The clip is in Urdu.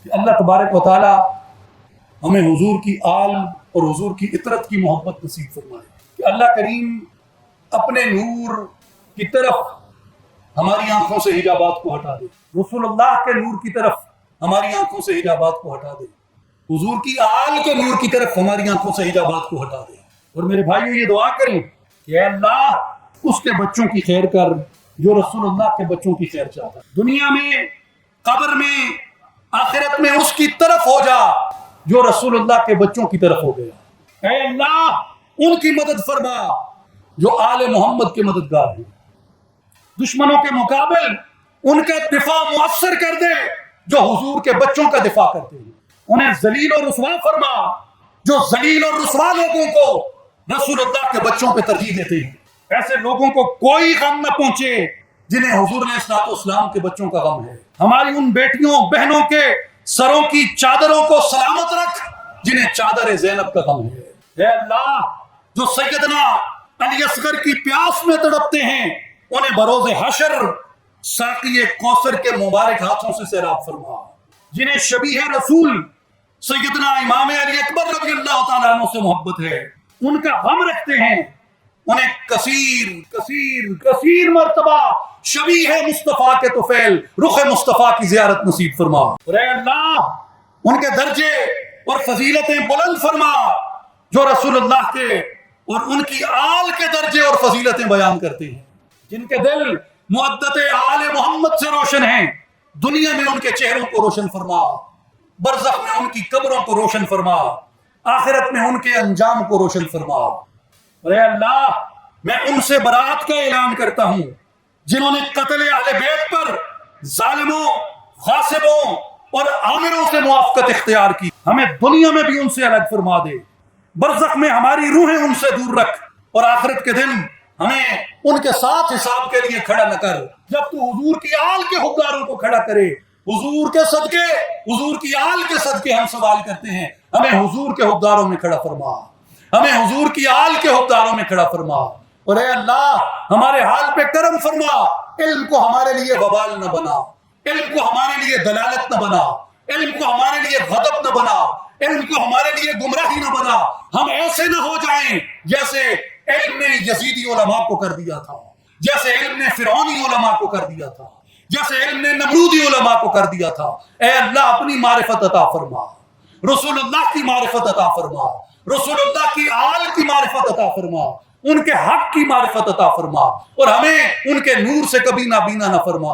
کہ اللہ تبارک و تعالی ہمیں حضور کی آل اور حضور کی اطرت کی محبت نصیب فرمائے، کہ اللہ کریم اپنے نور کی طرف ہماری آنکھوں سے حجابات کو ہٹا دے، رسول اللہ کے نور کی طرف ہماری آنکھوں سے حجابات کو ہٹا دے، حضور کی آل کے نور کی طرف ہماری آنکھوں سے حجابات کو ہٹا دے۔ اور میرے بھائیو یہ دعا کریں کہ اے اللہ اس کے بچوں کی خیر کر جو رسول اللہ کے بچوں کی خیر چاہتا ہے، دنیا میں، قبر میں، آخرت میں اس کی طرف ہو جا جو رسول اللہ کے بچوں کی طرف ہو گیا۔ اے اللہ ان کی مدد فرما جو آل محمد کے مددگار ہیں، دشمنوں کے مقابل ان کا دفاع مؤثر کر دے جو حضور کے بچوں کا دفاع کرتے ہیں، انہیں ذلیل و رسوا فرما جو ذلیل اور رسوا لوگوں کو رسول اللہ کے بچوں پہ ترجیح دیتے ہیں، ایسے لوگوں کو کوئی غم نہ پہنچے جنہیں حضور علیہ الصلوۃ والسلام کے بچوں کا غم ہے۔ ہماری ان بیٹیوں بہنوں کے سروں کی چادروں کو سلامت رکھ جنہیں چادر زینب کا غم ہے۔ اے اللہ جو سیدنا علی اصغر کی پیاس میں تڑپتے ہیں انہیں بروز حشر ساقی کوثر کے مبارک ہاتھوں سے سیراب فرما، جنہیں شبیہ رسول سیدنا امام علی اکبر رضی اللہ تعالیٰ عنہ سے محبت ہے، ان کا غم رکھتے ہیں، انہیں کثیر کثیر کثیر مرتبہ شبیہ مصطفیٰ کے طفیل رخ مصطفیٰ کی زیارت نصیب فرما۔ اور اے اللہ ان کے درجے اور فضیلتیں بلند فرما جو رسول اللہ کے اور ان کی آل کے درجے اور فضیلتیں بیان کرتے ہیں، جن کے دل معدت آل محمد سے روشن ہیں، دنیا میں ان کے چہروں کو روشن فرما، برزخ میں ان کی قبروں کو روشن فرما، آخرت میں ان کے انجام کو روشن فرما۔ اور اے اللہ میں ان سے برات کا اعلان کرتا ہوں جنہوں نے قتل اہل بیت پر ظالموں، غاصبوں اور آمروں سے موافقت اختیار کی، ہمیں دنیا میں بھی ان سے الگ فرما دے، برزخ میں ہماری روحیں ان سے دور رکھ، اور آخرت کے دن ہمیں ان کے ساتھ حساب کے لیے کھڑا نہ کر۔ جب تو حضور کی آل کے حقداروں کو کھڑا کرے، حضور کے صدقے، حضور کی آل کے صدقے ہم سوال کرتے ہیں، ہمیں حضور کے حقداروں میں کھڑا فرما، ہمیں حضور کی آل کے حقداروں میں کھڑا فرما۔ اور اے اللہ ہمارے حال پہ کرم فرما، علم کو ہمارے لیے وبال نہ بنا، علم کو ہمارے لیے دلالت نہ بنا، علم کو ہمارے لیے غضب نہ بنا، علم کو ہمارے لیے گمراہی نہ بنا۔ ہم ایسے نہ ہو جائیں جیسے علم نے یزیدی علماء کو کر دیا تھا، جیسے علم نے فرعونی علماء کو کر دیا تھا، جیسے علم نے نمرودی علماء کو کر دیا تھا۔ اے اللہ اپنی معرفت عطا فرما، رسول اللہ کی معرفت عطا فرما، رسول اللہ کی آل کی معرفت عطا فرما، ان کے حق کی معرفت عطا فرما، اور ہمیں ان کے نور سے کبھی نابینا نہ فرما۔